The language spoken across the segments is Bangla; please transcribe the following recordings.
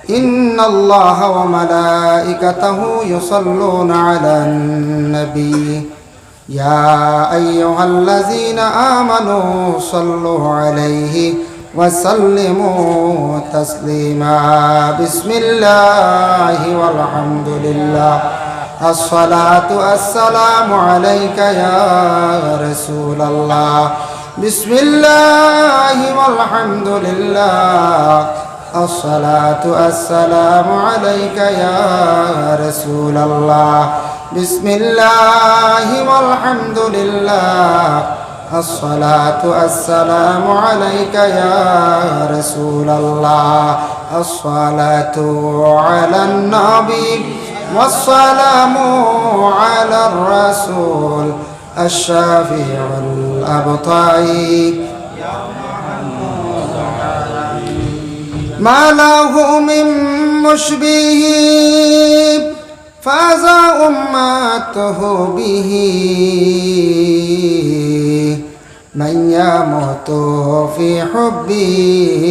إن الله وملائكته يصلون على النبي يا أيها الذين آمنوا صلوا عليه وسلموا تسليما بسم الله والحمد لله الصلاة والسلام عليك يا رسول الله بسم الله والحمد لله الصلاة والسلام عليك يا رسول الله بسم الله والحمد لله الصلاة والسلام عليك يا رسول الله الصلاة على النبي والسلام على الرسول الشافع الأبطال ما له من مشبه فاز أمته به من يموت في حبه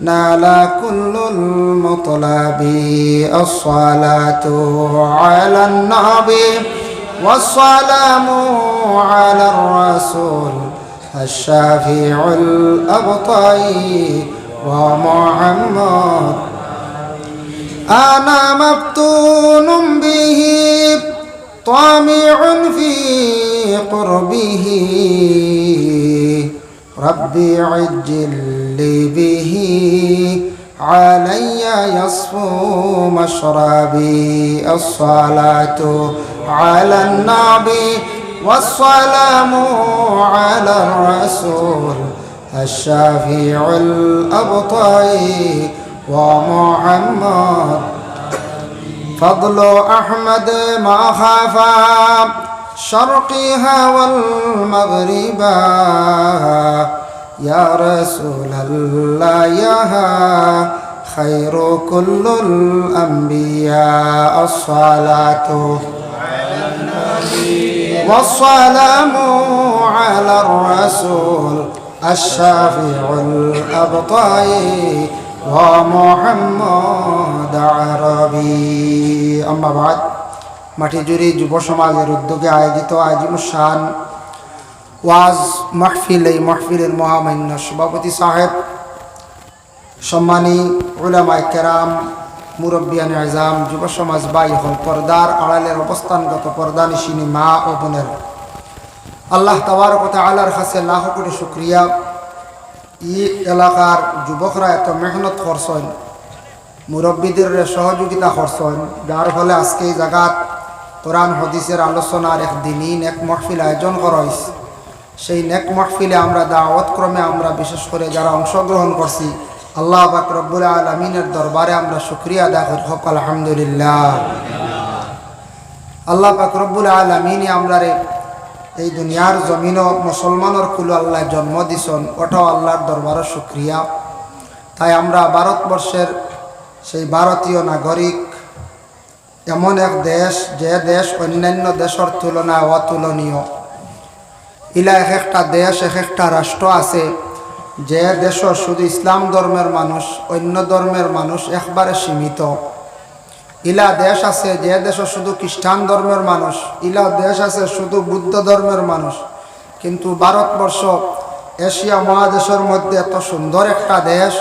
نال كل المطلب الصلاة على النبي والسلام على الرسول الشافع الأبطال ومحمد أنا مفتون به طامع في قربه ربي عجل لي به علي يصفو مشربي الصلاة على النبي والسلام على الرسول الشافع الأبطال ومحمد فضل أحمد ما خافا شرقها والمغربا يا رسول الله يا خير كل الأنبياء الصلاة على النبي والسلام على الرسول الشافع الأبطال ومحمد عربي أما بعد মাটি জুড়ে যুব সমাজের উদ্যোগে আয়োজিত আজিমুশান ওয়াজ মাহফিল, এই মাহফিলের মহামান্য সভাপতি সাহেব, সম্মানী উলামায়ে কেরাম, মুরব্বিয়ান আযম, যুব সমাজ ভাই হল, পর্দার আড়ালের অবস্থানগত পর্দানিশিনী মা ও বোনের, আল্লাহ তাবারক ওয়া তাআলার কাছে লাখ কোটি শুকরিয়া। এই এলাকার যুবকরা এত মেহনত করছেন, মুরব্বীদের সহযোগিতা করছেন, যার ফলে আজকে এই জায়গাত কোরআন হাদিসের আলোচনার এক দিনই নেক মাহফিল আয়োজন করা হয়েছে। সেই নেক মাহফিলে আমরা দাওয়াত ক্রমে আমরা বিশেষ করে যারা অংশগ্রহণ করছি, আল্লাহ পাক রব্বুল আলামিনের দরবারে আমরা শুকরিয়া আদায় করি, হোক আলহামদুলিল্লাহ। আল্লাহ পাক রব্বুল আলামিন আমরারে এই দুনিয়ার জমিন মুসলমানের কুল আল্লাহ জন্ম দিছেন, ওটাও আল্লাহর দরবারে শুকরিয়া। তাই আমরা ভারতবর্ষের সেই ভারতীয় নাগরিক, এমন এক দেশ যে দেশ অন্যান্য দেশের তুলনায় অতুলনীয়। ইলা এক একটা দেশ, এক একটা রাষ্ট্র আছে যে দেশ শুধু ইসলাম ধর্মের মানুষ, অন্য ধর্মের মানুষ একবারে সীমিত। ইলা দেশ আছে যে দেশ শুধু খ্রিস্টান ধর্মের মানুষ, ইলা দেশ আছে শুধু বুদ্ধ ধর্মের মানুষ। কিন্তু ভারতবর্ষ এশিয়া মহাদেশের মধ্যে এত সুন্দর একটা দেশ,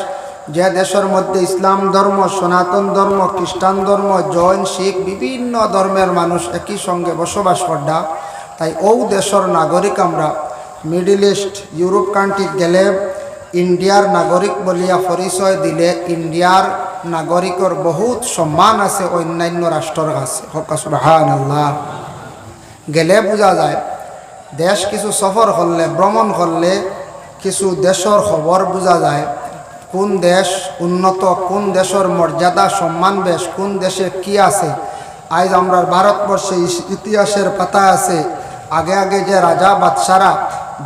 যে দেশের মধ্যে ইসলাম ধর্ম, সনাতন ধর্ম, খ্রিস্টান ধর্ম, জৈন, শিখ বিভিন্ন ধর্মের মানুষ একই সঙ্গে বসবাস করা। তাই ও দেশের নাগরিক আমরা মিডল ইস্ট ইউরোপ কান্ট্রি গেলে ইন্ডিয়ার নাগরিক বলিয়া পরিচয় দিলে ইন্ডিয়ার নাগরিকের বহুত সম্মান আছে অন্যান্য রাষ্ট্রের কাছে। সুবহানাল্লাহ। গেলে বোঝা যায়, দেশ কিছু সফর করলে, ভ্রমণ করলে কিছু দেশের খবর বোঝা যায়, কোন দেশ উন্নত, কোন দেশের মর্যাদা সম্মান বেশ, কোন দেশে কি আছে। আজ আমরা ভারতবর্ষে ইতিহাসের পাতা আছে, আগে আগে যে রাজা বাদশারা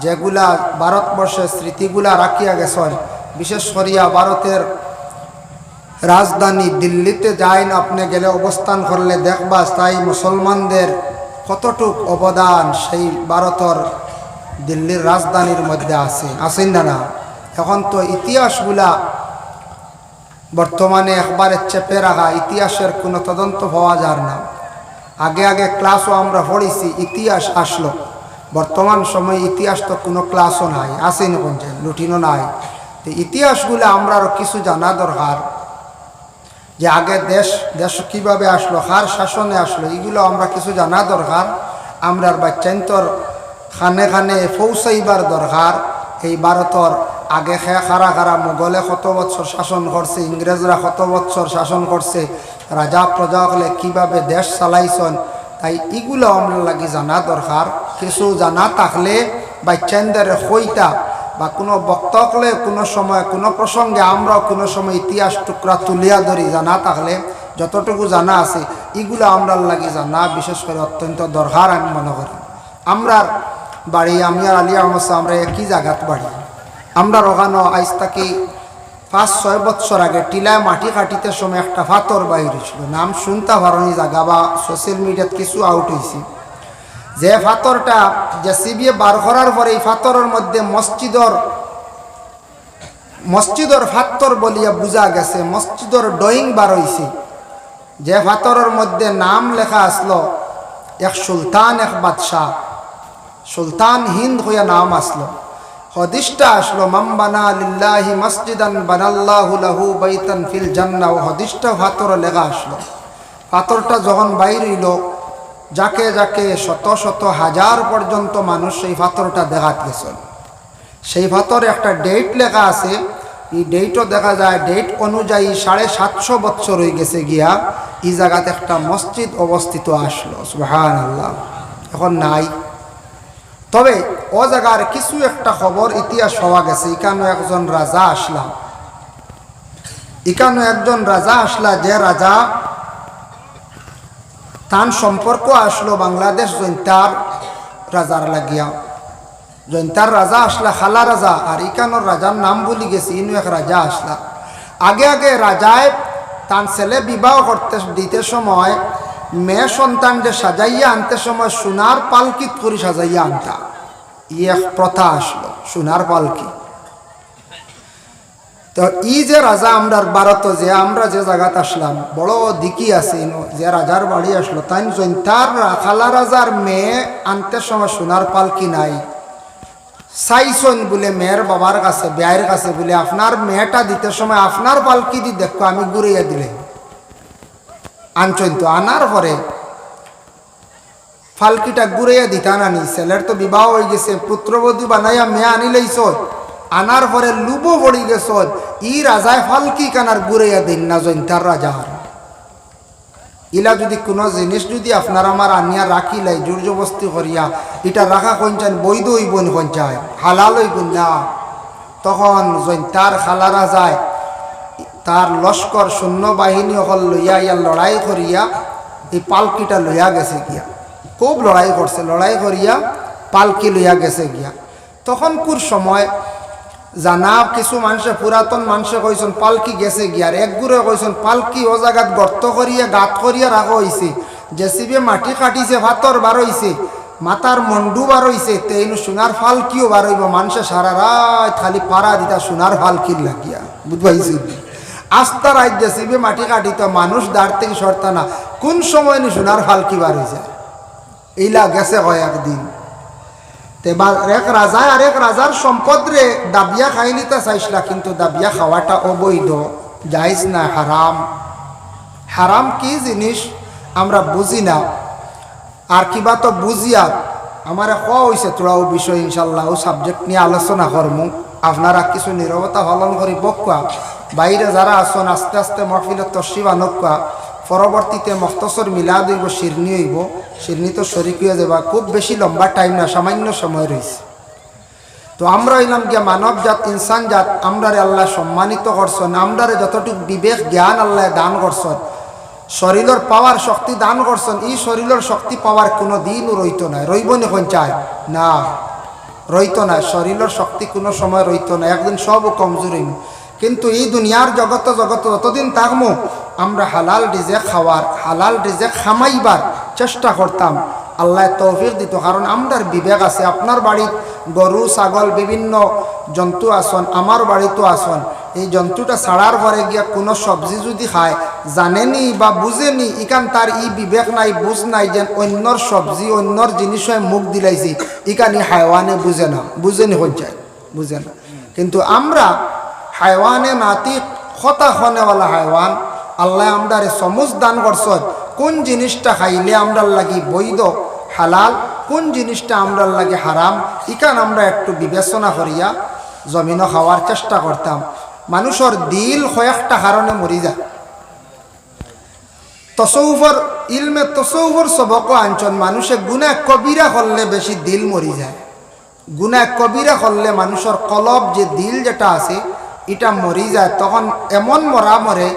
যেগুলা ভারতবর্ষের স্মৃতিগুলা রাখিয়া গেছেন, বিশেষ করিয়া ভারতের রাজধানী দিল্লিতে যাইন আপনি গেলে অবস্থান করলে দেখবা তাই মুসলমানদের কতটুক অবদান সেই ভারতের দিল্লির রাজধানীর মধ্যে আছে, আছেন না? এখন তো ইতিহাসগুলা বর্তমানে একবারে চেপে রাখা, ইতিহাসের কোনো তদন্ত পাওয়া যার না। আগে আগে ক্লাসও আমরা পড়েছি, ইতিহাস আসলো, বর্তমান সময়ে ইতিহাস তো কোনো ক্লাসও নাই, আসেনি কোনছে লুটিনও নাই। তো ইতিহাসগুলো আমরা আরও কিছু জানা দরকার, যে আগে দেশ কীভাবে আসলো, কার শাসনে আসলো, এগুলো আমরা কিছু জানা দরকার। আমরার বাচ্চান্তর খানে খানে পৌঁছাইবার দরকার। এই ভারতর আগে খারা খারা মোগলে কত বছর শাসন করছে, ইংরেজরা কত বছর শাসন করছে, রাজা প্রজা হলে কীভাবে দেশ চালাইছেন, তাই এগুলো আমরা লাগি জানা দরকার। কিছু জানা থাকলে বাচ্চাদের হইতা বা কোনো বক্তকলে কোনো সময় কোনো প্রসঙ্গে আমরাও কোনো সময় ইতিহাস টুকরা তুলিয়া ধরি, জানা থাকলে যতটুকু জানা আছে এগুলো আমরা লাগি জানা বিশেষ করে অত্যন্ত দরকার আমি মনে করি। আমরার বাড়ি, আমি আর আলী আহমদ আমরা একই জায়গাত বাড়ি। আমরা ওখানে আজ থেকে 5-6 বছর আগে টিলায় মাটি কাটিতে সময় একটা ফাতর বাইর ছিল, নাম শুনতে পারি জায়গা বা সোশ্যাল মিডিয়াত কিছু আউট হয়েছি। যে ফাতরটা জেসিবি বার করার পরে এই ফাতরের মধ্যে মসজিদর ফাতর বলিয়া বুঝা গেছে, মসজিদর ড্রয়িং বার হয়েছে। যে ফাতরের মধ্যে নাম লেখা আসলো এক সুলতান, এক বাদশাহ, সুলতান হিন্দ হইয়া নাম আসলো। হদিসটা আসলো মাম্বানা লিল্লাহি মসজিদান বানাল্লাহু লাহু বাইতান ফিল জান্নাহ। হদিসটা ফাতরে লেখা আসলো। ফাতরটা যখন বাইর হইল, যাকে যাকে শত শত হাজার পর্যন্ত মানুষ সেই ফাতরটা দেখাত গেছেন। সেই ফাতরে একটা ডেট লেখা আছে, এই ডেটও দেখা যায় ডেট অনুযায়ী 750 বছর হয়ে গেছে গিয়া এই জায়গাতে একটা মসজিদ অবস্থিত আসলো। সুবহানাল্লাহ, এখন নাই। তবে ও জায়গার কিছু একটা খবর ইতিহাস হওয়া গেছে। এখানে একজন রাজা আসলা, যে রাজা তার সম্পর্ক আসলো বাংলাদেশ জৈন্তার রাজার লাগিয়া। জৈন্তার রাজা আসলা খালা রাজা, আর ইকানোর রাজার নাম বলি গেছি, ইনু এক রাজা আসলা। আগে আগে রাজায় তার ছেলে বিবাহ করতে দিতে সময় মেয়ে সন্তানকে সাজাইয়া আনতে সময় সোনার পালকিত করে সাজাইয়া আনতা। এক প্রথা আসলো সোনার পালকি। তো ই যে রাজা আমরা ভারত যে আমরা যে জায়গাতে আসলাম বড় দিকি আছে, যে রাজার বাড়ি আসলো তাই জৈন্তার খালা রাজার মেয়ে আনতে সময় সোনার পালকি নাই। চাইছন বলে মেয়ের বাবার কাছে, বিয়ের কাছে বলে আপনার মেয়েটা দিতে সময় আপনার পালকি দি দেখো আমি ঘুরাইয়া দিলে আনছেন। তো আনার পরে ফালকিটা ঘুরাইয়া দিতা নানি, ছেলের তো বিবাহ হয়ে গেছে, পুত্রবধূ বানাইয়া মেয়ে আনি লইছ। আনার পরে লুবো পড়ি গেছ, ই রাজায় ফালকি কানার ঘুরাইয়া দিন না জৈন্তার রাজার। ইলা যদি কোনো জিনিস যদি আপনার আমার আনিয়া রাখিলাই জোর জবস্তি করিয়া, এটা রাখা কঞ্চান বৈধ হইব কঞ্চায়, হালাল হইব না। তখন জৈন্তার খালারা যায়, তার লস্কর সৈন্যবাহিনী অকল লইয়া ইয়া লড়াই করিয়া এই পালকিটা লইয়া গেছে গিয়া। খুব লড়াই করছে, লড়াই করিয়া পালকি লইয়া গেছে গিয়া। তখন কুর সময় জানা কিছু মানুষে পুরাতন মানুষে কইছেন পালকি গেছে গিয়া, আর একগুড়ে কইছেন পালকি ও জায়গাত গর্ত করিয়া গাত করিয়া রাখা হয়েছে, জেসিবি মাটি কাটিছে, ভাতর বার হইছে, মাথার মন্ডু বার হইছে, তেইনু সোনার ফালকিও বার হইব। মানুষে সারা রাত খালি পাড়া দিতা সোনার ফালকির লাগিয়া, বুঝবাইছি। আস্তা রাত জেসিবি মাটি কাটিত, মানুষ দাঁড় থেকে সরতা না, কোন সময় নি সোনার ফালকি বার হয়েছে। এইলা গেছে কয়েকদিন। এক রাজা আর এক রাজার সম্পদ রে দাবিয়া খাই নিতে চাইছিলা, কিন্তু দাবিয়া খাওয়াটা অবৈধ, জায়েজ না, হারাম। হারাম কি জিনিস আমরা বুঝি না, আর কিবা তো বুঝিয়া আমার কোয়া হয়েছে তোরা ও বিষয় ইনশাল্লাহ ও সাবজেক্ট নিয়ে আলোচনা করমু। আপনারা কিছু নীরবতা পালন করি বকুয়া, বাইরে যারা আসন আস্তে আস্তে মহফিলের তসিবা নকুয়া, পরবর্তীতে মখতসর মিলাদ হইব, শিরনি হইব, শিরনি তো শরিক হয়ে যাবা। খুব বেশি লম্বা টাইম না, সামান্য সময় রয়েছে। তো আমরা হইলাম গিয়া মানব জাত, ইনসান জাত, আমরারে আল্লাহ সম্মানিত করছেন, আমরারে যতটুকু বিবেক জ্ঞান আল্লাহ দান করছেন, শরীরের পাওয়ার শক্তি দান করছেন। এই শরীরের শক্তি পাওয়ার কোনো দিনও রইত না, রইব এখন চায় না, রইত না। শরীরের শক্তি কোনো সময় রইত না, একদিন সব কমজোর হইব। কিন্তু এই দুনিয়ার জগত যতদিন থাকবো আমরা হালাল রিজেক খাওয়ার, হালাল রিজেক খামাইবার চেষ্টা করতাম। আল্লাহ তৌফিক দিত, কারণ আমরার বিবেক আছে। আপনার বাড়িত গরু ছাগল বিভিন্ন জন্তু আসন, আমার বাড়িতেও আসন। এই জন্তুটা ছাড়ার পরে গিয়া কোনো সবজি যদি খায়, জানেনি বা বুঝেনি, ইকান তার বিবেক নাই, বুঝ নাই, যেন অন্যর সবজি অন্যর জিনিস মুখ দিলাইছি, ইকানি হায়ওয়ানে বুঝেনি হঞ্চায়, বুঝে না। কিন্তু আমরা হায়ওয়ানে নাতিক হতা খনেওয়ালা হায়ওয়ান, আল্লাহ আমরারে সমুজ দান করছ কোন জিনিসটা খাইলে আমরার লাগি বৈধ হালাল, কোন জিনিসটা আমরার লাগে হারাম, ইকান আমরা একটু বিবেচনা করিয়া জমিনও খাওয়ার চেষ্টা করতাম। মানুষের দিল কয়েকটা কারণে মরি যায়। তসৌফর ইলমে তসৌফর সবকও আনছন, মানুষে গুনাহ কবিরা করলে বেশি দিল মরি যায়। গুনাহ কবিরা করলে মানুষের কলব যে দিল যেটা আছে এটা মরি যায়। তখন এমন মরা মরে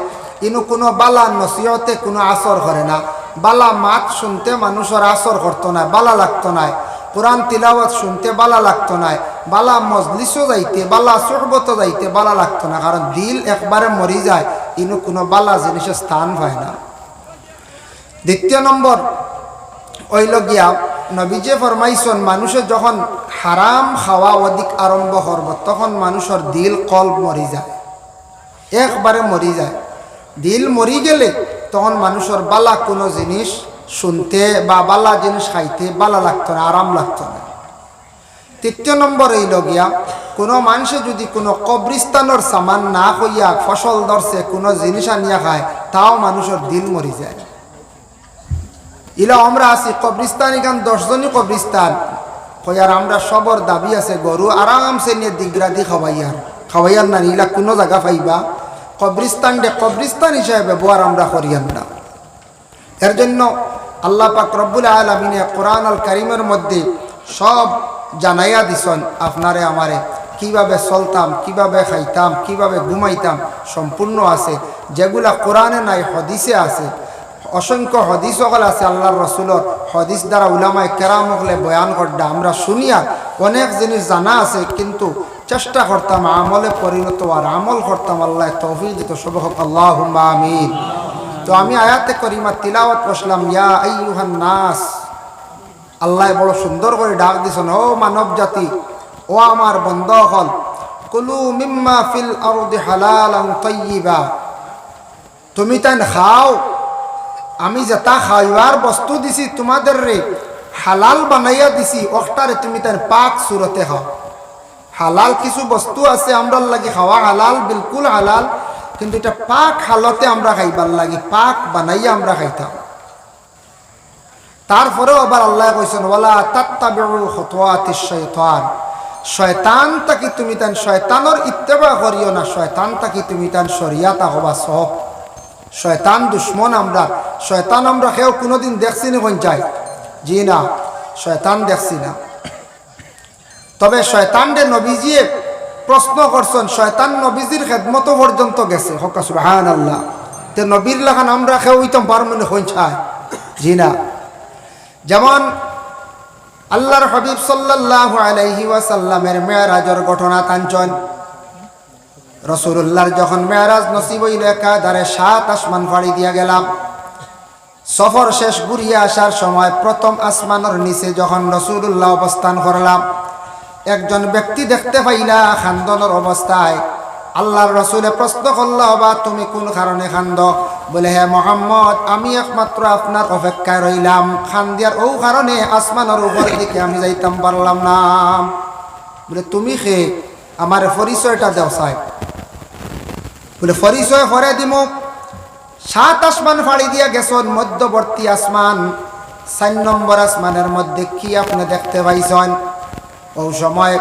ইনু কোনো বালা নসিহতে কোনো আসর করে না, বালা মাত শুনতে মানুষের আসর করতো না, বালা লাগতো না, কোরআন তিলাওয়াত শুনতে বালা লাগতো না, বালা মজলিসও যাইতে, বালা সোহবত যাইতে বালা লাগতো না, কারণ দিল একবারে মরি যায়, ইনু কোনো বালা জিনিসের স্থান হয় না। দ্বিতীয় নম্বর ওইল গিয়া নবীজে ফরমাইছন, মানুষের যখন হারাম খাওয়া অধিক আরম্ভ করব তখন মানুষের দিল কলব মরি যায়, একবারে মরি যায়। দিল মরি গেলে তখন মানুষের বালা কোনো জিনিস শুনতে বা বালা জিনিস খাইতে বালা লাগতো না, আরাম লাগতো না। তৃতীয় নম্বর এই লগিয়া কোনো মানুষে যদি কোনো কবরিস্তানের সামান না হইয়া ফসল ধরছে কোনো জিনিস আনিয়া খায়, তাও মানুষের দিল মরি যায়। ইলা আমরা আছি কবরিস্তান, এখান 10 জনই কবরিস্তান হইয়ার আমরা সবর দাবি আছে গরু আরামসে নিয়ে দিগরাদি খাওয়াইয়ার না, ইলা কোনো জায়গা পাইবা কবরিস্তান হিসাবে ব্যবহার আমরা করিয়ান না। এর জন্য আল্লাহ পাক রব্বুল আলামিনে কোরআন আল কারীমের মধ্যে সব জানাইয়া দিছেন আপনারে আমারে, কিভাবে চলতাম, কিভাবে খাইতাম, কিভাবে ঘুমাইতাম, সম্পূর্ণ আছে। যেগুলা কোরআনে নাই হদিসে আছে, অসংখ্য হদিস সকল আছে আল্লাহর রসুলর হদিস দ্বারা উলামায়ে কেরাম হলে বয়ান করডা আমরা শুনিয়া অনেক জিনিস জানা আছে, কিন্তু চেষ্টা করতাম আমলে পরিণত আর আমল করতাম। আল্লাহ তৌফিক দিত, সব হোক আল্লাহুম্মা আমিন। তো আমি আয়াতে করিমা তিলাওয়াত করলাম, ইয়া আইয়ুহান নাস, আল্লাহ বড় সুন্দর করে ডাক দিছেন, ও মানব জাতি, ও আমার বন্ধুগণ, কুলু মিম্মা ফিল আরদি হালালান তাইয়্যিবা, তুমি তাই খাও, আমি যেটা খাইবার বস্তু দিছি তোমাদের রে হালাল বানাইয়া দিছি, ওটারে তুমি তার পাক সুরতে খাও। হালাল কিছু বস্তু আছে আমরা লাগি খাওয়া হালাল, বিলকুল হালাল, কিন্তু এটা পাক হালতে আমরা খাইবার লাগি, পাক বানাইয়া আমরা খাইতাম। তারপরেও আবার আল্লাহ কইছেন, ওয়ালা তাত্তাবিউ খুতুওয়াতিশ শাইতান, শয়তান তাকি তুমি তান শয়তানের ইত্তেবা করিও না, শয়তান তাকি তুমি তান শরিয়াতা হবা সব। শয়তান দুশ্মন আমরা, শয়তান আমরা কেউ কোনোদিন দেখছি নি কোন চাই? জি না, শয়তান দেখছি না। তবে শয়তানরে নবীজিয়ে প্রশ্ন করছেন, শয়তান নবীজির খেদমত পর্যন্ত গেছে, হক সুবহানাল্লাহ। তে নবীর লাগান আমরা কেউ হইতাম পারবো না কোন চাই? জি না। যেমন আল্লাহর হাবিব সাল্লাল্লাহু আলাইহি ওয়াসাল্লামের মেরাজের ঘটনা তাঞ্চন, রাসূলুল্লাহর যখন মেরাজ নসিব হইল, একাধারে 7 আসমান ফাড়ি দিয়া গেলাম। সফর শেষ ঘুরিয়া আসার সময় প্রথম আসমানের নিচে যখন রাসূলুল্লাহ অবস্থান করলাম, একজন ব্যক্তি দেখতে পাইলা খান্দনের অবস্থায়। আল্লাহর রাসূলে প্রশ্ন করল, বা তুমি কোন কারণে খান্দ? বলে, হে মুহাম্মদ, আমি একমাত্র আপনার অপেক্ষায় রইলাম, খান্দিয়ার ও কারণে আসমানের উপর দিকে আমি যাইতাম পারলাম না। বলে, তুমি খে আমার পরিচয়টা দেও সাহেব। বলে, পরিচয় করে দিম। 7 আসমান ফাড়ি দিয়া গেছেন, মধ্যবর্তী আসমান 4 নম্বর আসমানের মধ্যে কি আপনি দেখতে পাইছেন? ও সময়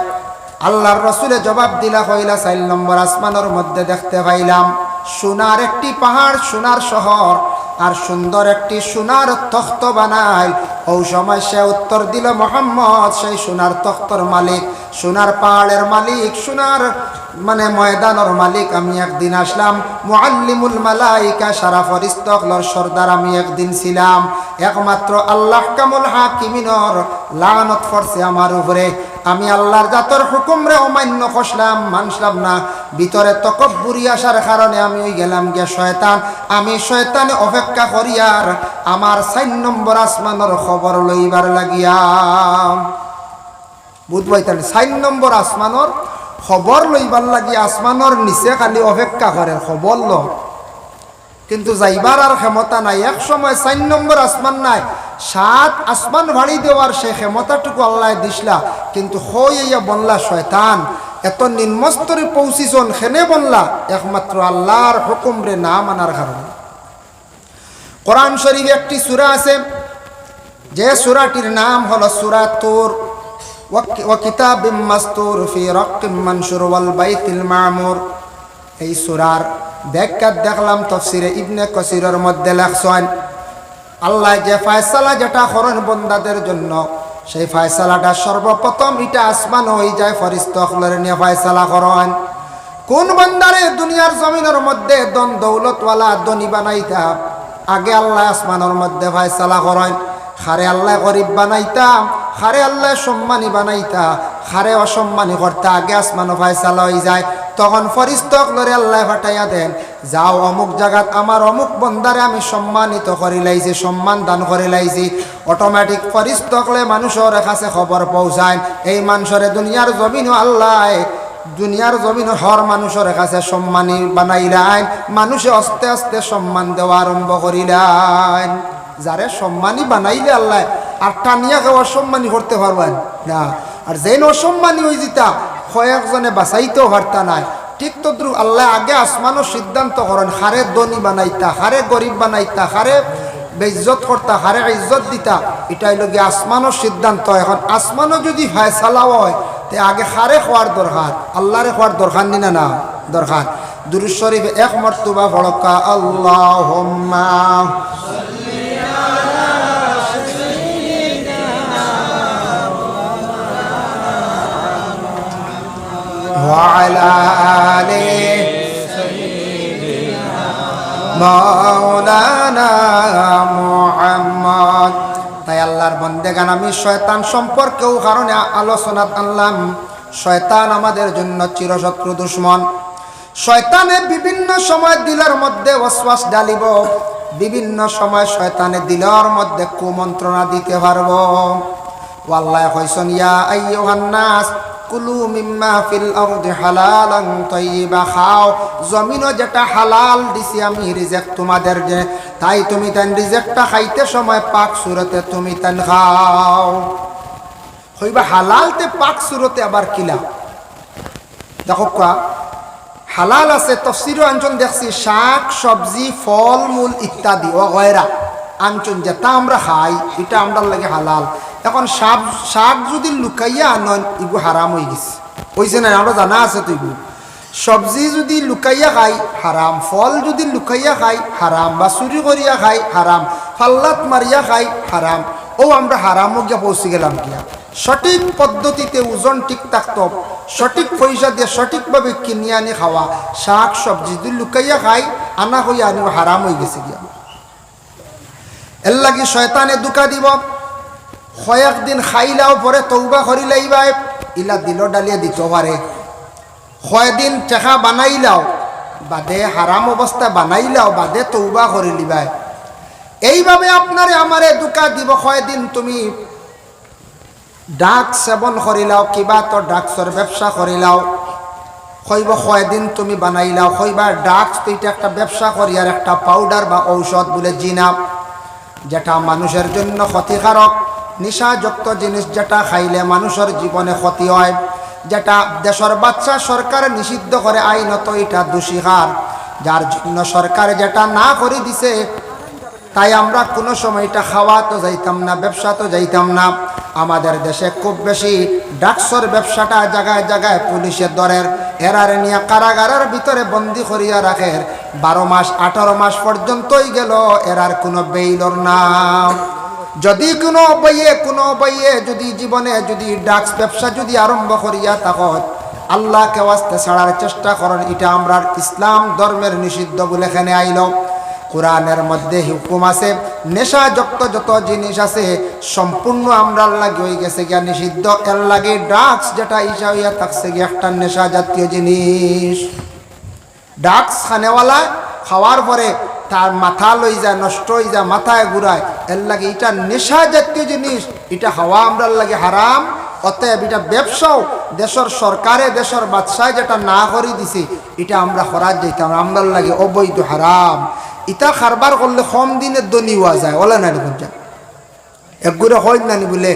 আল্লাহর রাসূলে জবাব দিলা, হইলা 4 নম্বর আসমানের মধ্যে দেখতে পাইলাম সোনার একটি পাহাড়, সোনার শহর, আর সুন্দর একটি সোনার তখ্ত বানাইল। ও সময় সে উত্তর দিল, মুহাম্মদ সেই সোনার তখ্তর মালিক, সোনার পাহাড়ের মালিক, সোনার ময়দানের মালিক আমি একদিন আসলাম। মুআল্লিমুল মালাইকা, সারা ফেরেশতাগুলোর সরদার আমি একদিন ছিলাম। একমাত্র আল্লাহ কামুল হাকিমিনর লানত পড়ছে আমার উপরে। আমি আল্লাহর জাতর হুকুমরে অমান্য করলাম, মানলাম না। ভিতরে তকব্বুরি আসার কারণে আমি ওই গেলাম গিয়া শয়তান। আমি শয়তানে অপেক্ষা করিয়ার আমার 4 নম্বর আসমানের খবর লইবার লাগিয়া। বুঝবাই তাহলে 4 নম্বর আসমানের খবর লইবার লাগি আসমানের নিচে খালি অপেক্ষা করে খবর ল, কিন্তু যাইবার আর ক্ষমতা নাই। এক সময় 4 নম্বর আসমান নাই, 7 আসমান ভাড়ি দেওয়ার সে ক্ষমতাটুকু আল্লাহ দিসলা, কিন্তু হইয়া বনলা শয়তান এত নিম্নস্তরে পৌঁছিছন খেনে বনলা একমাত্র আল্লাহর হুকুম রে না মানার কারণে। কোরআন শরীফে একটি সূরা আছে, যে সূরাটির নাম হলো সূরা তুর। ওয়া কিতাবিম মাসতুর ফি রাক্কিম মানশুর ওয়াল বাইতিল মামুর। এই সূরার ব্যাখ্যা দেখলাম তাফসীরে ইবনে কাসিরের মধ্যে লেখছেন, আল্লাহ যে ফয়সালা যেটা করেন বান্দাদের জন্য, সেই ফয়সালাটা সর্বপ্রথম এটা আসমান হয়ে যায়, ফেরেশতাগুলোর নিয়ে ফয়সালা করেন। কোন বান্দারে দুনিয়ার জমিনের মধ্যে দন দৌলতওয়ালা ধনী বানাইতা, আগে আল্লাহ আসমানের মধ্যে ফয়সালা করেন। খারে আল্লাহ গরিব বানাইতা, খারে আল্লাহ সম্মানী বানাইতা, খারে অসম্মানী করতে আগে আসমানও ফয়সালা হয়ে যায়। তখন ফেরেশতাগুলোরে আল্লাহ পাঠাইয়া দেন, যাও অমুক জায়গাত আমার অমুক বন্দারে আমি সম্মানিত করে লাইছি, সম্মান দান করে লাইছি। অটোমেটিক ফেরেশতাগুলো মানুষের কাছে খবর পৌঁছায়, এই মানুষের দুনিয়ার জমিন আল্লাহ দুনিয়ার জমিন হর মানুষের কাছে সম্মানী বানাইলেন, মানুষে আস্তে আস্তে সম্মান দেওয়া আরম্ভ করিলেন। যারে সম্মানী বানাইলে আল্লাহ আর টানিয়া কেউ অসম্মানী করতে পারবেন না, আর যেন অসম্মানী হয়ে যেতা কয়েকজনে বাঁচাইতেও পারতা নাই। ঠিক তদ্রুপ আল্লাহ আগে আসমানও সিদ্ধান্ত করেন, হারে ধনী বানাইতা, হারে গরিব বানাইতা, হারে বেইজ্জত করতা, হারে ইজ্জত দিতা, এটাই লগে আসমানও সিদ্ধান্ত। এখন আসমানও যদি ফয়সালা হয় তে আগে হারে খোয়ার দরকার, আল্লাহরে খোয়ার দরকার নি না দরকার। দুরূদ শরীফে এক মর্তবা পড়কা আল্লাহুম্মা وعلى آل مولانا محمد। তাই আল্লাহর বন্দেগান আমি শয়তান সম্পর্কেও কারণে আলোচনা আনলাম। শয়তান আমাদের জন্য চিরশত্রু দুশ্মন। শয়তানে বিভিন্ন সময় দিলের মধ্যে ওয়াসওয়াস ডালিব, বিভিন্ন সময় শয়তানে দিলের মধ্যে কুমন্ত্রণা দিতে পারবো। আল্লাহ কইছেন, ইয়া আইয়ুহান নাস কুলু মিম্মা ফিল আরদি হালালান তাইয়্যিবা, খাও জমিনও যেটা হালাল দিছি আমি রিজিক তোমাদের, যে তাই তুমি তাই রিজিকটা খাইতে সময় পাক সুরতে তুমি তাই খাও। হইবা হালালতে পাক সুরতে আবার কিলা দেখো কা হালাল আছে তাফসীর অঞ্চল দেখছি শাক সবজি ফল মূল ইত্যাদি ও গয়রা আঞ্চন যেটা আমরা খাই এটা আমরা লাগে হালাল। এখন শাক যদি লুকাইয়া আনন ইগু হারাম হয়ে গেছে, হয়েছে না? আমরা জানা আছে তো ইগু সবজি যদি লুকাইয়া খাই হারাম, ফল যদি লুকাইয়া খাই হারাম, বা চুরি করিয়া খাই হারাম, ফাল্লাত মারিয়া খাই হারাম। ও আমরা হারামও গিয়া পৌঁছে গেলাম গিয়া। সঠিক পদ্ধতিতে ওজন ঠিক থাকত, সঠিক পয়সা দিয়ে সঠিকভাবে কিনে আনি খাওয়া, শাক সবজি যদি লুকাইয়া খাই আনা হইয়া আনি হারাম হয়ে গেছে গিয়া। এর লাগি শয়তানে দুকা দিব, কয়েকদিন খাইলাও পরে তৌবা করি লাইবাই, ইলা দিল ডালিয়ে দিতে পারে। কয়েকদিন টেকা বানাইলাও বাদে হারাম অবস্থা বানাইলাও বাদে তৌবা করি লিবাই। এইভাবে আপনারে আমারে দুকা দিব। কয়েকদিন তুমি ড্রাগস সেবন করিলাও, কিবা তো ড্রাগসের ব্যবসা করিলাও, কইব কয়েকদিন তুমি বানাইলাও, কইবা ড্রাগস তো এটা একটা ব্যবসা করি, আর একটা পাউডার বা ঔষধ বলে জিনা, যেটা মানুষের জন্য ক্ষতিকারক, নিশাযুক্ত জিনিস যেটা খাইলে মানুষের জীবনে ক্ষতি হয়, যেটা দেশের বাচ্চা সরকার নিষিদ্ধ করে আইনত, এটা দোষীকার, যার জন্য সরকার যেটা না করে দিছে, তাই আমরা কোনো সময় এটা খাওয়া তো যাইতাম না, ব্যবসা তো যাইতাম না। আমাদের দেশে খুব বেশি ড্রাগসের ব্যবসাটা জায়গায় জায়গায় পুলিশের দরের, এরারে নিয়ে কারাগারের ভিতরে বন্দি করিয়া রাখে 12 মাস 18 মাস পর্যন্তই গেল, এরার কোনো বেইলর নাম। যদি কোনো বইয়ে যদি জীবনে যদি ড্রাগস ব্যবসা যদি আরম্ভ করিয়া তখন আল্লাহকে ওয়াস্তে ছাড়ার চেষ্টা করেন, এটা আমরা ইসলাম ধর্মের নিষিদ্ধ বলে এখানে আইল। কোরআনের মধ্যে হুকুম আছে, নেশাযুক্ত যত জিনিস আছে সম্পূর্ণ আমরা লাগে হয়ে গেছে গিয়া নিষিদ্ধ। এর লাগে ড্রাগস যেটা ইসা হইয়া থাকছে গিয়া একটা নেশা জাতীয় জিনিস। ড্রাগস খানেওয়ালা খাওয়ার পরে তার মাথা লই যায়, নষ্ট হয়ে যায়, মাথায় ঘুরায়, এর লাগে এটা নেশা জাতীয় জিনিস, এটা খাওয়া আমরা লাগে হারাম। অতএব এটা ব্যবসাও দেশের সরকারে দেশের বাদশাহ যেটা না করে দিছে এটা আমরা খরাজ যাইতাম আমরা লাগে অবৈধ হারাম। ইটা কারবার করলে কম দিনের দনি হওয়া যায় ওলা না দেখুন যা একগুড়ে হয় নানি বলে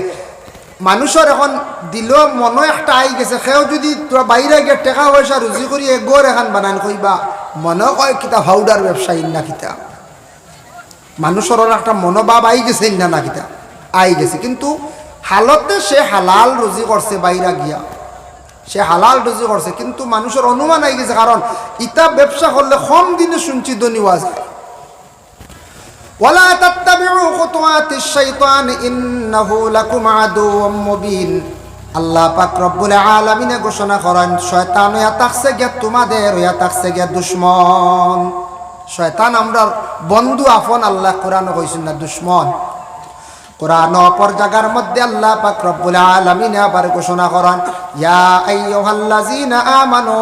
মানুষের এখন দিল মনে একটা আই গেছে সেও যদি তোরা বাইরে গিয়ে টেকা পয়সা রুজি করি এগোর এখন বানান কইবা মনে কয় কিতা হাউডার ব্যবসায়ী না কিতা মানুষের একটা মনোভাব আই গেছে না কিতা আই গেছে। কিন্তু হালতে সে হালাল রুজি করছে বাইরা গিয়া সে হালাল রুজি করছে কিন্তু মানুষের অনুমান আই গেছে কারণ ইটা ব্যবসা করলে কম দিনে শুনছি দনি ওয়া যায়। ওয়ালা তাত্তাবিউ খুতুওয়াতিশ শাইতান ইন্নাহু লাকুম আদুউম মুবিন। আল্লাহ পাক রব্বুল আলামিন ঘোষণা করেন শয়তান ইয়া তাকসে গে তোমাদের ইয়া তাকসে গে দুশমন। শয়তান আমরা বন্ধু আপন আল্লাহ কোরআন কইছেন না দুশমন। কোরআন অপর জায়গার মধ্যে আল্লাহ পাক রব্বুল আলামিন আবার ঘোষণা করেন ইয়া আইয়ুহাল্লাযীনা আমানু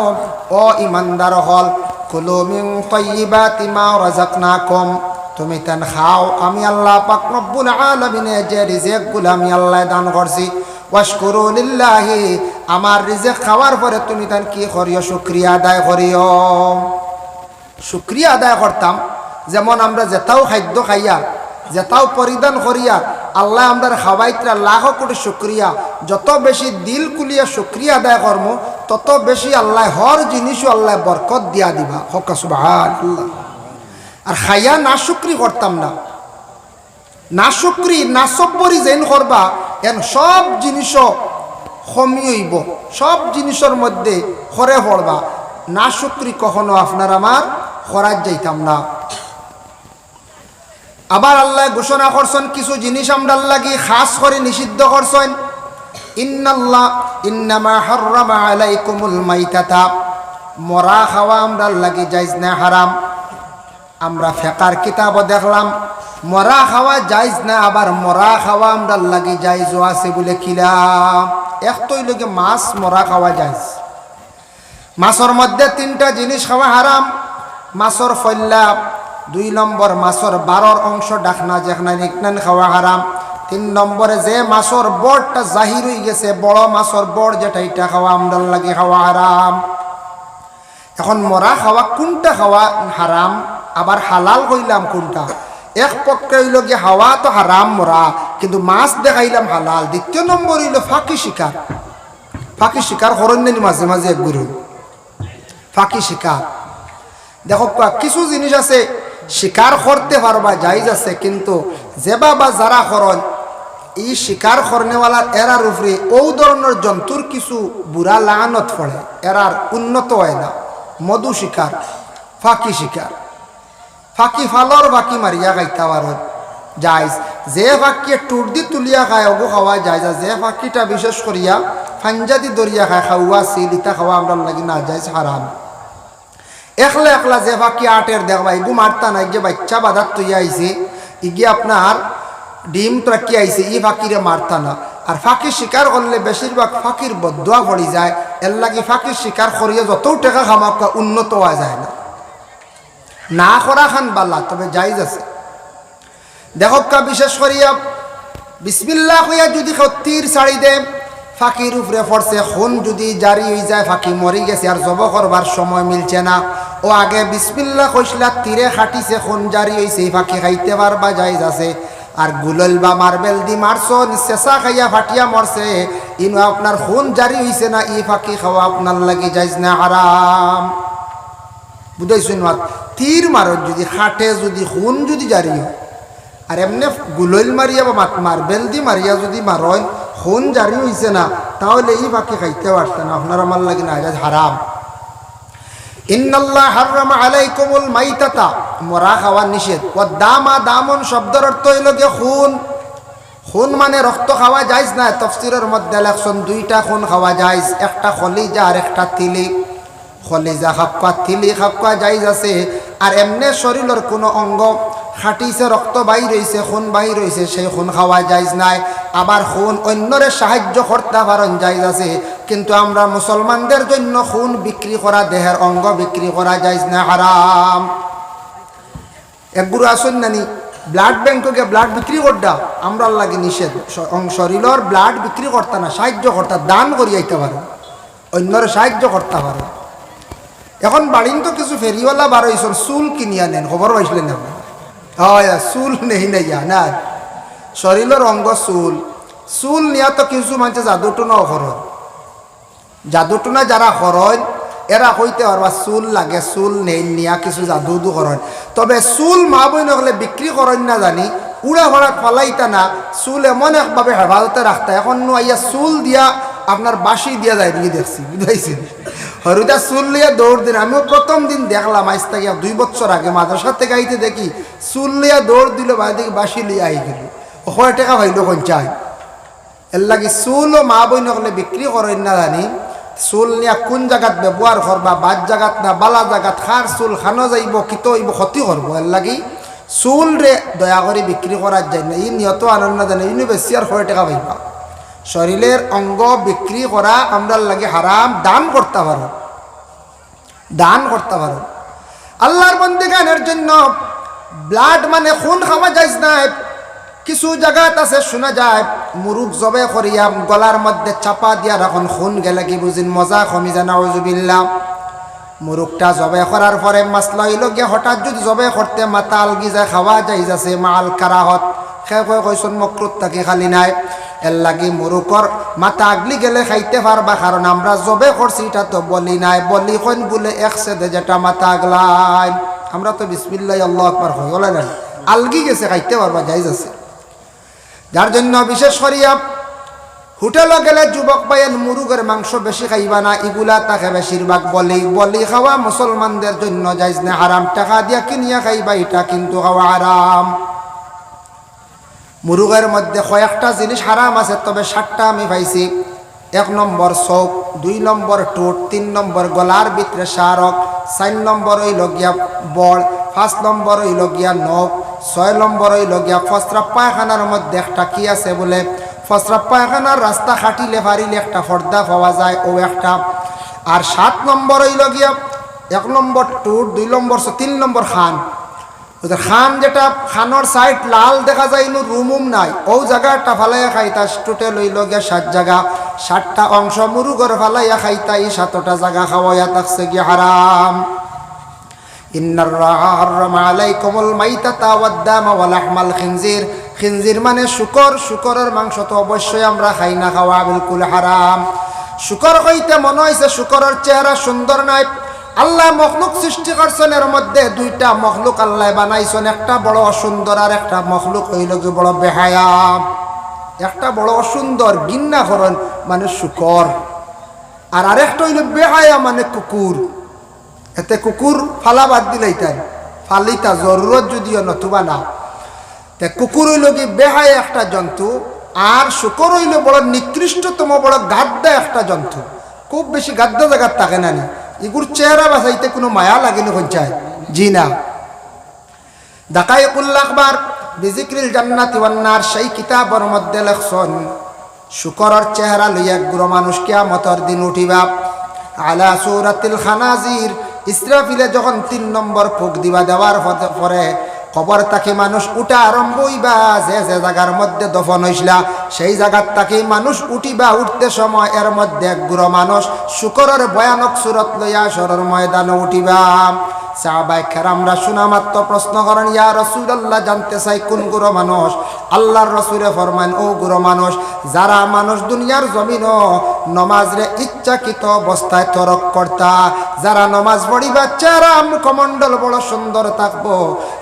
ও ঈমানদার হল কুলু মিন তাইয়্যিবাতি মা রাযাকনাকুম তুমি তেন খাও আমি আল্লাহ পাক রব্বুল আলামিন যে রিজিকগুলো আমি আল্লাহ দান করছি ওয়াশকুরু লিল্লাহি আমার রিজিক খাওয়ার পরে তুমি তেন কি করিও শুকরিয়া আদায় করিও। শুকরিয়া আদায় করতাম যেমন আমরা যেটাও খাদ্য খাইয়া যেটাও পরিধান করিয়া আল্লাহ আমরা খাওয়াইতরা লাখ কোটি শুকরিয়া যত বেশি দিল কুলিয়া শুকরিয়া আদায় করবো তত বেশি আল্লাহ হর জিনিসও আল্লাহ বরকত দিয়া দিবা হক সুবহানাল্লাহ। আর খাইয়া না শুকরি করতাম না শুকরি না সব্বরি যেন করবা এন সব জিনিসও কমি হইব সব জিনিসের মধ্যে খরে পড়বা না শুকরি কখনো আপনার আমার খরাজ যাইতাম না। আবার আল্লাহ ঘোষণা করছেন কিছু জিনিস আমরা লাগি খাস করে নিষিদ্ধ করছেন ইন্নামা হাররামা আলাইকুমুল মাইতাতা মরা খাওয়া আমরা লাগি জায়েজ না হারাম। আমরা ফিকর কিতাবও দেখলাম মরা খাওয়া জায়েজ না আবার মরা খাওয়া আমরা লাগি জায়েজও আছে বলে কিলাম একটই লগে মাছ মরা খাওয়া জায়েজ। মাছের মধ্যে তিনটা জিনিস খাওয়া হারাম মাছের ফল্লা 2 নম্বর মাছের 12 অংশ ডাকনা যেখানে নিকনান খাওয়া হারাম 3 নম্বরে যে মাছের বড়টা জাহির হয়ে গেছে বড় মাছের বড় যেটা এটা খাওয়া আমরা লাগি খাওয়া হারাম। এখন মরা খাওয়া কোনটা খাওয়া হারাম আবার হালাল কইলাম কোনটা এক পক্ষে হইল গিয়ে হাওয়া তো হারাম মরা কিন্তু মাছ দেখাইলাম হালাল। দ্বিতীয় নম্বর হইল ফাঁকি শিকার হরণ্যের মাঝে মাঝে এক গুরু ফাঁকি শিকার। দেখো কিছু জিনিস আছে শিকার করতে পারবা জায়েজ আছে কিন্তু যেবা বা যারা করন এই শিকার করনেওয়ালার এরার উপরে ও ধরনের জন্তুর কিছু বুড়া লানত পড়ে এরার উন্নত হয় না। মধু শিকার ফাঁকি শিকার ফাঁকি ফালর ফাঁকি মারিয়া খাইতে পারো জায়েজ। যে ফাঁকিয়ে টুর দি তুলিয়া খায় ওগো খাওয়া যায় যে ফাঁকিটা বিশেষ করিয়া ফাঞ্জাদি দরিয়া খায় খাওয়া সিলিতা খাওয়া আমরা লাগি না জায়েজ হারাম। একলা একলা যে ফাঁকি আটের দেখবা এগু মারতা না যে বাচ্চা বাধার তৈয়া আইছে ইগি আপনার ডিম ট্রাকি আইছে ই ফাঁকিরে মারতা না। আর ফাঁকি শিকার করলে বেশিরভাগ ফাঁকির বদুয়া পড়ি যায় এর লাগে ফাঁকির শিকার করিয়া যত টাকা খামাকা উন্নত হওয়া যায় না করা খান বালা তবে জায়েজ আছে। দেখো বিশেষ করিয়া বিসমিল্লাহ কইয়া যদি তীর ছাড়ি দে ফাঁকির উপরে পড়ছে খুন যদি জারি হয়ে যায় ফাঁকি মরি গেছে আর জব করবার সময় মিলছে না ও আগে বিসমিল্লাহ কইসলা তীরে খাটিছে খুন জারি হয়েছে এই ফাঁকি খাইতে পারবা জায়েজ আছে। আর গুলল বা মার্বেল দি মারছো চেঁচা খাইয়া ফাটিয়া মরছে ইনো আপনার খুন জারি হয়েছে না ই ফাঁকি খাওয়া আপনার লাগে জায়েজ না হারাম। বুঝাইছেন তীর মারত যদি খাটে যদি খুন যদি জারি হয় আর এমনি গুলল মারিয়া বা মার্বেল দি মারিয়া যদি মারয় খুন জারি হয়েছে না তাহলে এই ফাঁকি খাইতে পারতেন না আপনার আমার লাগে না জায়েজ হারাম। ইন্নাল্লাহ হাররামা আলাইকুমুল মাইতাতা মরা খাওয়া নিষেধ ও দামা দামন শব্দের অর্থ হইল গিয়ে খুন মানে রক্ত খাওয়া জায়েজ না। তাফসীরের মধ্যে লেখছেন 2টা খুন খাওয়া জায়েজ একটা খলিজা আর একটা তিলি। খলিজা খাপ্পা তিলি খাপ্পা জায়েজ আছে আর এমনি শরীরের কোনো অঙ্গ খাটিছে রক্ত বাইর হইছে খুন বাইর হইছে সেই খুন খাওয়া জায়েজ নাই। আবার খুন অন্যরে সাহায্য করতে পারেন জায়েজ আছে কিন্তু আমরা মুসলমানদের জন্য খুন বিক্রি করা দেহের অঙ্গ বিক্রি করা জায়েজ না হারাম। এক গুরু আসুন নানি ব্লাড ব্যাংকে গিয়ে ব্লাড বিক্রি করতা আমরা লাগে নিষেধ, শরীরের ব্লাড বিক্রি করতা না, সাহায্য করতা, দান করিয়াইতে পারো, অন্যরা সাহায্য করতে পারো। এখন বাড়িন তো কিছু ফেরিওয়ালা বার হয়েছেন, চুল কিনিয়া নেন, খবর পাইছিলেন না? হয় চুল নেই নাই না, শরীরের অঙ্গ চুল, চুল নিয়া তো কিছু মানুষ জাদুটুনাও খরচ, জাদুটুনা যারা খরচ এরা হইতে পারবা চুল লাগে, চুল নেই নিয়া কিছু জাদু করেন। তবে চুল মা বই হলে বিক্রি করেন না জানি, উড়া ভরাত ফালাইতা না, চুল এমন একভাবে হেফাজতে রাখতা। এখন আইয়া চুল দিয়া আপনার বাসি দিয়া যায় দিকে দেখছি, বুঝাইছেন? হরুদা চুল লিয়া দৌড় দিন, আমিও প্রথম দিন দেখলাম আজ থেকে 2 বছর আগে মাদ্রাসা থেকে আইতে দেখি চুল লিয়া দৌড় দিল, বাইদিকে বাসি লিয়া আই গেল, 100 টাকা ভাইল কোন চাই। এর লাগে চুলও মা বই নকলে বিক্রি করেন না জানি, চুল নিয়া কোন জায়গাত ব্যবহার করবা, বাদ জায়গাত না বালা জায়গাত খার চুল খানো যাইব, কিত হইব, ক্ষতি করবো। এর লাগি চুল রে দয়া করে বিক্রি করার যায় না, ই নিয়ত আনন্দ জানে, ইনি বেশি আর 100 টাকা পাইবা। শরীরের অঙ্গ বিক্রি করা আমরা লাগে হারাম, দান করতে পারো, দান করতে পারো আল্লাহর বন্দেগানের জন্য। ব্লাড মানে খুন খাওয়া যায় না, কিছু জায়গাত আছে শোনা যায় মুরুখ জবে করিয়া গলার মধ্যে চাপা দিয়া রাখন, খুন গেলে কি বুঝিন মজা কমি জানা, নাউজুবিল্লাহ। মুরুখটা জবে করার পরে মাসলা হইল গিয়া হঠাৎ যদি জবে করতে মাথা আলগি যায়, খাওয়া যাই যাচ্ছে মাল কারাহত, কইসন মকরুত তাকে খালি নাই। এর লাগি মুরুখর মাথা আগলি গেলে খাইতে পারবা, কারণ আমরা জবে করছি এটা তো বলি নাই, বলি কইন বলে একসাথে যেটা মাথা আগলাই, আমরা তো বিসমিল্লাহ আল্লাহু আকবার হই বলে না, আলগি গেছে খাইতে পারবা, যাই যাচ্ছে। যার জন্য বিশেষ করিয়া হোটেলে গেলে যুবক পাইয়েন মুরুগের মাংস বেশি খাইবা না, এগুলা তাকে বেশিরভাগ বলি খাওয়া মুসলমানদের জন্য যাইজ না, হারাম, টাকা দিয়া কিনিয়া খাইবা, এটা কিন্তু খাওয়া হারাম। মুরুগের মধ্যে কয়েকটা জিনিস হারাম আছে, তবে 7টা আমি পাইছি। 1 নম্বর চোখ, 2 নম্বর ঠোঁট, 3 নম্বর গলার ভিতরে সারক, 4 নম্বর হইল গিয়া বড়, 5 নম্বর হইল গিয়া নখ, 6 নম্বর হইল গিয়া প্রস্রাব পায়খানার মধ্যে একটা কি আছে বলে, প্রস্রাব পায়খানার রাস্তা খাটিলে ফারিলে একটা পর্দা পাওয়া যায়, ও একটা। আর 7 নম্বর হইল গিয়া 1 নম্বর ঠোঁট, 2 নম্বর 3 নম্বর খান, খান যেটা খানোর সাইড লাল দেখা যায়, রুমুম নাই, ও জায়গাটা ফালাইয়া খাইতা, টোটাল হইল গিয়া 7 জায়গা, 7টা অংশ মুরুগর ফালাইয়া খাইতা, এই 7টা জায়গা খাওয়াইয়া থাকছে গিয়া হারাম। ইন্নাল্লাহা হারামা আলাইকুমুল মাইতাতা ওয়াদ-দামা ওয়া লাহমাল খিনজির, খিনজির মানে শুকর, শুকরের মাংস তো অবশ্যই আমরা খাই না, খাওয়া বিলকুল হারাম। শুকর হইতে মনে হইছে শুকরের চেহারা সুন্দর নাই, আল্লাহ মখলুক সৃষ্টি করছেন, এর মধ্যে 2টা মখলুক আল্লাহ বানাইছেন, একটা বড় অসুন্দর আর একটা মখলুক হইল কি বড় বেহায়া। একটা বড় অসুন্দর গিন্না করেন মানে শুকর, আর আরেকটা হইল বেহায়া মানে কুকুর। এতে কুকুর ফালা বাদ দিলাইতেন, ফালিতা জরুরত যদিও নতুবা না। তে কুকুর হইল কি বেহায়া একটা জন্তু, আর শুকর হইল বড় নিকৃষ্টতম বড় গাদ্দা একটা জন্তু, খুব বেশি গাদ্দা জায়গার থাকে না, এগুর চেহারা বাঁচাইতে কোনো মায়া লাগেনি পঞ্চায়েত, জি না। দাকাইকুল আখবার বিজিক্রিল জান্নাতি ওয়ান নার, সেই কিতাবের মধ্যে লেখছেন শুকরের চেহারা লইয়া গুরু মানুষ কিয়ামতের দিন উঠিবা, আলা সূরাতিল খানাজির, ইসরাফিলে যখন 3 নম্বর ফুক দিবা, দেওয়ার পরে কবর তাকে মানুষ উঠা আরম্ভ হইবা, যে যে জায়গার মধ্যে দফন হইসলা সেই জায়গার তাকে মানুষ উঠিবা। উঠতে সময় এর মধ্যে গুরু মানুষ শুকরের ভয়ানক সুরত লইয়া সরর ময়দানে উঠিবা। সাহাবায়ে কেরামরা শোনা মাত্র প্রশ্ন করেন, ইয়া রাসূলুল্লাহ, জানতে চাই কোন গুরু মানুষ? আল্লাহর রাসূলে ফরমান, ও গুরু মানুষ যারা মানুষ দুনিয়ার জমিনও নমাজরে ইচ্ছাকৃত অবস্থায় তরক করতা, যারা নমাজ পড়িবা চেহারা মুখমণ্ডল বড় সুন্দর থাকবো,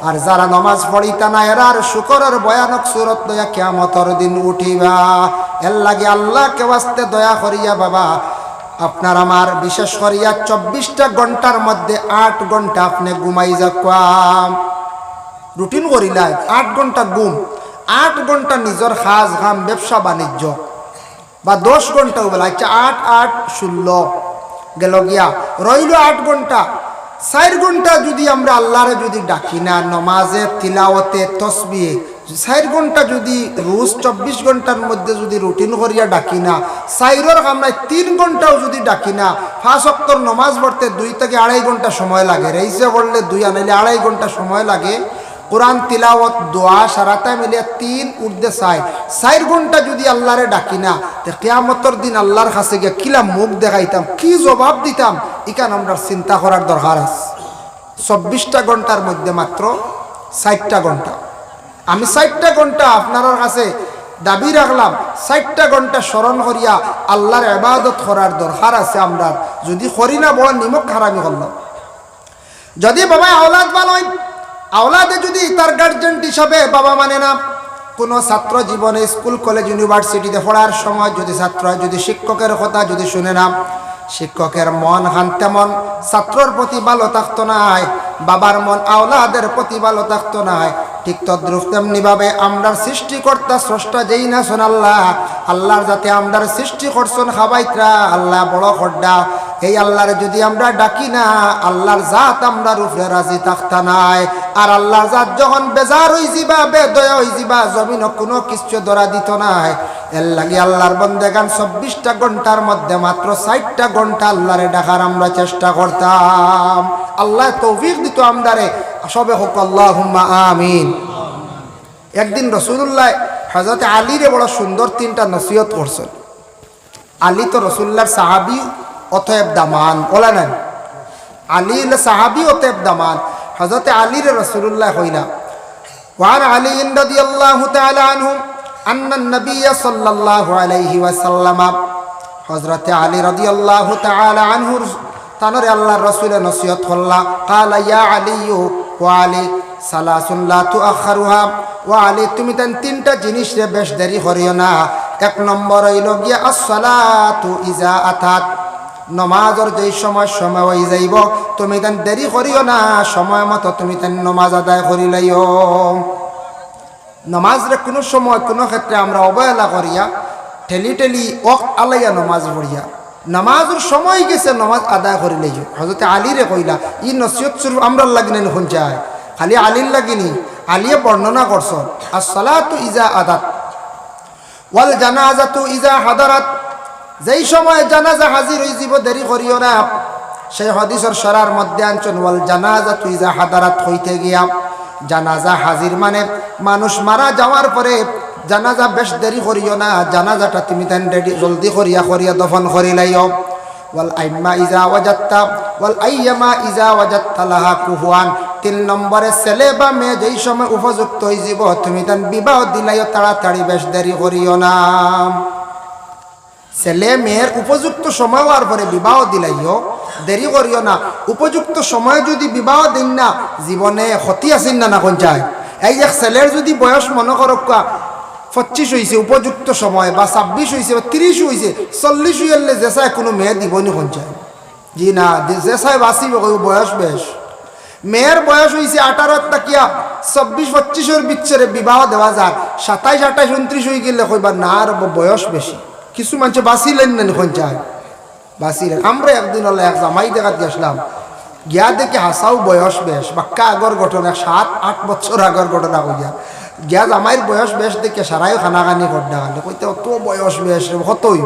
আর যারা নমাজ পড়িতা না এরার শুকরের ভয়ানক সুরত লইয়া কিয়ামতের দিন উঠিবা। এর লাগে আল্লাহকে ওয়াস্তে দয়া করিয়া বাবা, আপনার আমার বিশেষ করিয়া 24টা ঘন্টার মধ্যে 8 ঘন্টা আপনি ঘুমাই যাকাম, রুটিন করিলাই 8 ঘন্টা ঘুম, 8 ঘন্টা নিজের কাজ কাম ব্যবসা বাণিজ্য, বা 10 ঘন্টাও বেলা, আচ্ছা 8 8 16 গেল গিয়া রইল 8 ঘন্টা। 4 ঘন্টা যদি আমরা আল্লাহরে যদি ডাকি না, নমাজে তিলাওয়াতে তসবিহে 4 ঘন্টা যদি রোজ 24 ঘন্টার মধ্যে যদি রুটিন করিয়া ডাকি না, 4-এর আমরা 3 ঘন্টাও যদি ডাকি না, 5 ওয়াক্তের নমাজ পড়তে 2 থেকে 2.5 ঘন্টা সময় লাগে, রেইসে পড়লে 2 আনাইলে 2.5 ঘন্টা সময় লাগে। কোরআন তিলাওয়াত দোয়া সারাটা মিলে 3 ঊর্ধ্বে 4 ঘন্টা যদি আল্লাহরে ডাকি না তে কিয়ামতের দিন আল্লাহর কাছে গিয়ে কিলা মুখ দেখাইতাম, কি জবাব দিতাম, ইকান আমরা চিন্তা করার দরকার আছে। 24টা ঘন্টার মধ্যে মাত্র 60টা ঘন্টা, আমি 60টা ঘন্টা আপনার কাছে দাবি রাখলাম, 60টা ঘন্টা স্মরণ করিয়া আল্লাহর ইবাদত করার দরকার আছে। আমরা যদি করি না বড় নিমক হারামি করলাম। যদি বাবা আওলাদ ভালো হয়, আওলাদে যদি তার গার্জেন হিসাবে বাবা মানে না, কোনো ছাত্র জীবনে স্কুল কলেজ ইউনিভার্সিটিতে পড়ার সময় যদি ছাত্র যদি শিক্ষকের কথা যদি শুনে না, শিক্ষকের মন হান তেমন ছাত্রর প্রতি ভালো থাকতো নাই, বাবার মন আওলাদের প্রতি ভালো থাকতো নাই। ঠিক তদ্রুপ তেমনিভাবে আমরার সৃষ্টিকর্তা স্রষ্টা যেই না শোন আল্লাহ, আল্লাহর যাতে আমরার সৃষ্টি করছেন খাবাইতরা আল্লাহ বড় খড্ডা, এই আল্লাহর যদি আমরা ডাকি না, আল্লাহর জাত আমরার উপরে রাজি থাকতা নাই। আর আল্লাহর জাত যখন বেজার হয়ে যাবা, বেদয়া হয়ে যাবা, জমিন কোনো কিছু ধরা দিত নাই। এর লাগে আল্লাহর বন্দেগান 24টা ঘন্টার মধ্যে মাত্র 60টা ঘন্টা আল্লাহরে ডাকার আমরা চেষ্টা করতাম। আল্লাহ তৌফিক দিত আমদারে, সবে হোক আল্লাহুম্মা আমিন। একদিন রাসূলুল্লাহ হযরত আলীরে বড় সুন্দর 3টা নসিহত করছেন। আলী তো রাসূলুল্লাহর সাহাবী, অতএব দামান বলা নেন, আলী সাহাবী অতএব দামান। হযরত আলীরে রাসূলুল্লাহ কইলা, ওয়ান আলী রাদিয়াল্লাহু তাআলা আনহু আন্না নবিয়্য সাল্লাল্লাহু আলাইহি ওয়াসাল্লাম, হযরত আলী রাদিয়াল্লাহু তাআলা আনহু তানরে আল্লাহর রাসূলের নসিহত করলা। ক্বালা ইয়া আলী ওয়া আলী সালাসুন লা তুআখারুহা, ওয়া আলী তুমি তান 3টা জিনিস রে বেশ দেরি করিও না। 1 নম্বর হইল গিয়া as-সালাতু ইজা আতাত, নমাজের যেই সময় হয়ে যাইব তুমি তান দেরি করিও না, সময় মতো তুমি তান নমাজ আদায় করি লাইও। নমাজরে কোনো সময় কোনো ক্ষেত্রে আমরা অবহেলা করিয়া ঠেলি ঠেলি আলাইয়া নমাজ পড়িয়া, নামাজের সময় গেছে নমাজ আদায় করি লাইও। হযরত আলীরে কইলা, ই নসিহত শুরু আমরা লাগিনি নখন যায়, খালি আলীর লাগিনি, আলিয়ে বর্ণনা করছেন as-সালাতু ইজা আদাত ওয়াল জানাজাতু ইজা হাদারাত, যেই সময় জানাজা হাজির হয়ে যাব দেরি করিও না। সেই হাদিসের সরার মধ্যে আনছেন ওয়াল জানাজাতু ইজা হাদারাত হইতে গিয়া, জানাজা হাজির মানে মানুষ মারা যাওয়ার পরে জানাজা বেশ দেরি করিও না, জানাজাটা তুমি তান জলদি করিয়া দফন করি লাইও। ওয়াল আইম্মা ইজা ওয়াজাত্তা ওয়াল আইয়ামা ইজা ওয়াজাত্তা লাহা কুফওয়ান, 3 নম্বরে ছেলে বা মেয়ে যেই সময় উপযুক্ত হয়ে যাব তুমি তান বিবাহ দিলাইও, তাড়াতাড়ি বেশ দেরি করিও না। ছেলে মেয়ের উপযুক্ত সময় হওয়ার পরে বিবাহ দিলাইও, দেরি করিও না। উপযুক্ত সময় যদি বিবাহ দিন না, জীবনে ক্ষতি আসেন না কোন যায়। এই এক ছেলের যদি বয়স মনে করো 25 হয়েছে উপযুক্ত সময়, বা 26 হয়েছে, বা 30 হয়েছে, 40 হইলে যেসায় কোনো মেয়ে দিবনি কোন যায়, জি না, যেসায় বাঁচিব বয়স বেশ। মেয়ের বয়স হয়েছে 18 তাকিয়া 24-25 বিচ্ছেরে বিবাহ দেওয়া যায়। 27-28-29 হয়ে গেলে কইবা না আর বয়স বেশি। কিছু মানুষ বাঁচিলেন না এখন যায়, বাঁচিলেন। আমরা একদিন হলে এক জামাই দেখাতে আসলাম, গিয়া দেখি হাসাও বয়স বেশ, বাক্কা আগর ঘটনা, 7-8 বছর আগর ঘটনা কইয়া গিয়া জামাইয়ের বয়স বেশ দেখে সারাই খানাখানি করতে গেলে কইতে অত বয়স বেশ কতই।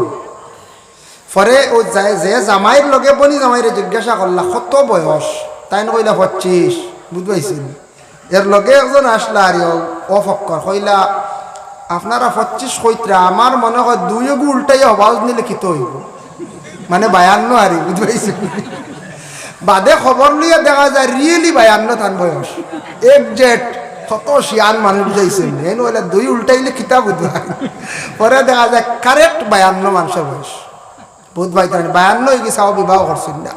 পরে ও যে জামাইয়ের লগে বনি জামাইরে জিজ্ঞাসা করলা কত বয়স, তাই না কইলা 25, বুঝতে পাইছেন। এর লগে একজন আসলা আর অফক্কর কইলা আপনারা 25 কইত্রা, আমার মনে হয় 2 গু উল্টাই আওয়াজ নিলে কিত হইব, মানে 52 আর, বুঝতে পাইছেন। বাদে খবর নিয়ে দেখা যায় রিয়েলি 52 তান বয়স একজেক্ট। কত শিয়ান মানুষ যাইছেন, এই নইলে 2 উল্টাইলে কিতাব বুঝবা। পরে দেখা যায় কারেক্ট 52 মানুষের বয়স, বুঝ পাইতেন 52 হয়ে গেছে, বিবাহ করছেন না।